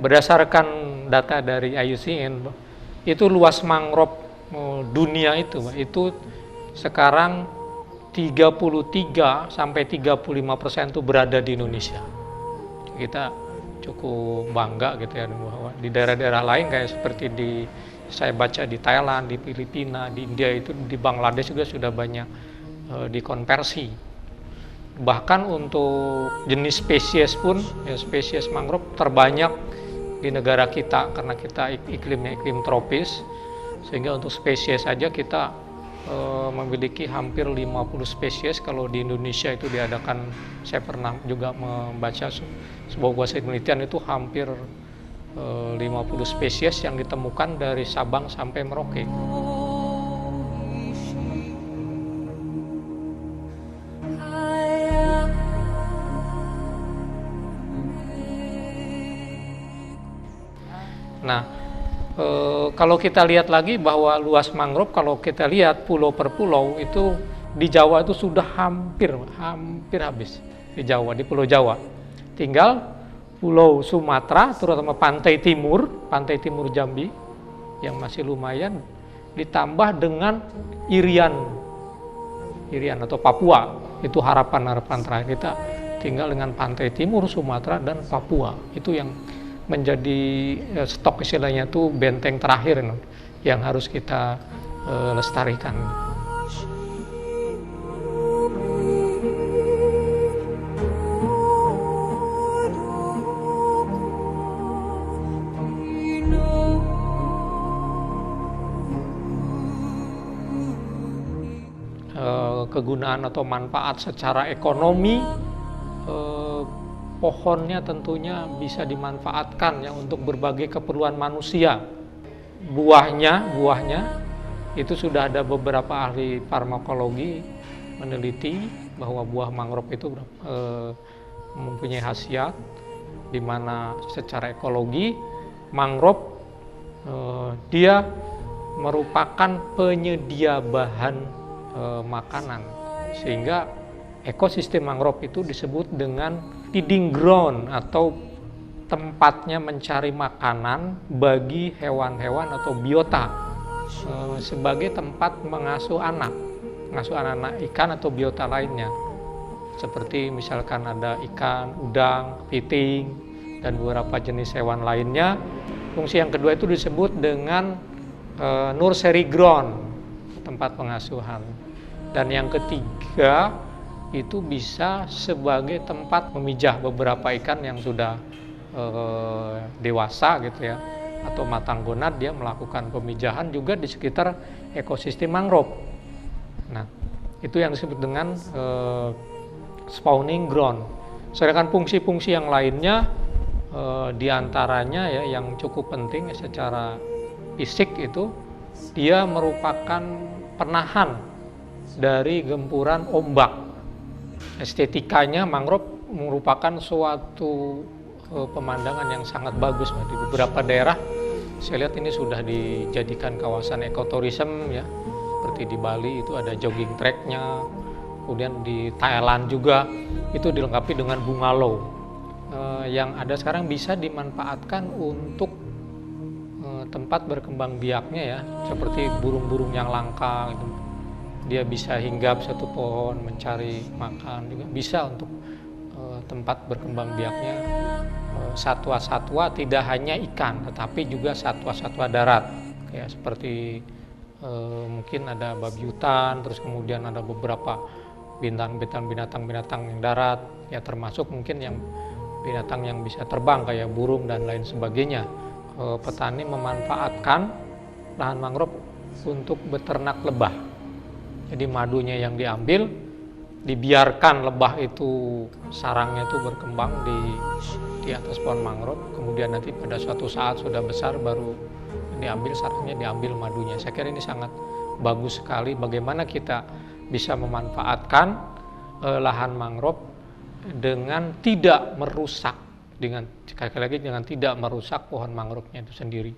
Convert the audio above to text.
berdasarkan data dari IUCN, itu luas mangrove dunia itu sekarang 33 sampai 35% itu berada di Indonesia. Kita cukup bangga gitu ya, bahwa di daerah-daerah lain kayak seperti saya baca di Thailand, di Filipina, di India, itu di Bangladesh juga sudah banyak dikonversi. Bahkan untuk jenis spesies pun, ya, spesies mangrove terbanyak di negara kita karena kita iklimnya iklim tropis, sehingga untuk spesies saja kita memiliki hampir 50 spesies. Kalau di Indonesia itu diadakan, saya pernah juga membaca sebuah penelitian, itu hampir 50 spesies yang ditemukan dari Sabang sampai Merauke. Nah, kalau kita lihat lagi bahwa luas mangrove, kalau kita lihat pulau per pulau itu di Jawa itu sudah hampir habis di Jawa, di Pulau Jawa. Tinggal Pulau Sumatera, terutama pantai timur Jambi yang masih lumayan, ditambah dengan Irian atau Papua. Itu harapan terakhir kita, tinggal dengan pantai timur Sumatera dan Papua. Itu yang menjadi stok, istilahnya itu benteng terakhir yang harus kita lestarikan. Kegunaan atau manfaat secara ekonomi, pohonnya tentunya bisa dimanfaatkan ya untuk berbagai keperluan manusia. Buahnya itu sudah ada beberapa ahli farmakologi meneliti bahwa buah mangrove itu mempunyai khasiat, di mana secara ekologi mangrove dia merupakan penyedia bahan makanan, sehingga ekosistem mangrove itu disebut dengan feeding ground atau tempatnya mencari makanan bagi hewan-hewan atau biota, sebagai tempat mengasuh anak ikan atau biota lainnya, seperti misalkan ada ikan, udang, piting, dan beberapa jenis hewan lainnya. Fungsi yang kedua itu disebut dengan nursery ground, tempat pengasuhan. Dan yang ketiga itu bisa sebagai tempat memijah beberapa ikan yang sudah dewasa gitu ya, atau matang gonad, dia melakukan pemijahan juga di sekitar ekosistem mangrove. Nah, itu yang disebut dengan spawning ground. Sedangkan fungsi-fungsi yang lainnya, diantaranya ya yang cukup penting secara fisik, itu dia merupakan penahan dari gempuran ombak. Estetikanya mangrove merupakan suatu pemandangan yang sangat bagus. Di beberapa daerah saya lihat ini sudah dijadikan kawasan ekoturism ya, seperti di Bali itu ada jogging tracknya, kemudian di Thailand juga itu dilengkapi dengan bungalow yang ada sekarang bisa dimanfaatkan untuk tempat berkembang biaknya ya, seperti burung-burung yang langka gitu. Dia bisa hinggap satu pohon mencari makan, juga bisa untuk tempat berkembang biaknya satwa-satwa, tidak hanya ikan tetapi juga satwa-satwa darat, kayak seperti mungkin ada babi hutan, terus kemudian ada beberapa binatang-binatang yang darat ya, termasuk mungkin yang binatang yang bisa terbang kayak burung dan lain sebagainya. Petani memanfaatkan lahan mangrove untuk beternak lebah. Jadi madunya yang diambil, dibiarkan lebah itu, sarangnya itu berkembang di atas pohon mangrove, kemudian nanti pada suatu saat sudah besar baru diambil sarangnya, diambil madunya. Saya kira ini sangat bagus sekali bagaimana kita bisa memanfaatkan lahan mangrove dengan tidak merusak, dengan sekali lagi dengan tidak merusak pohon mangrove-nya itu sendiri.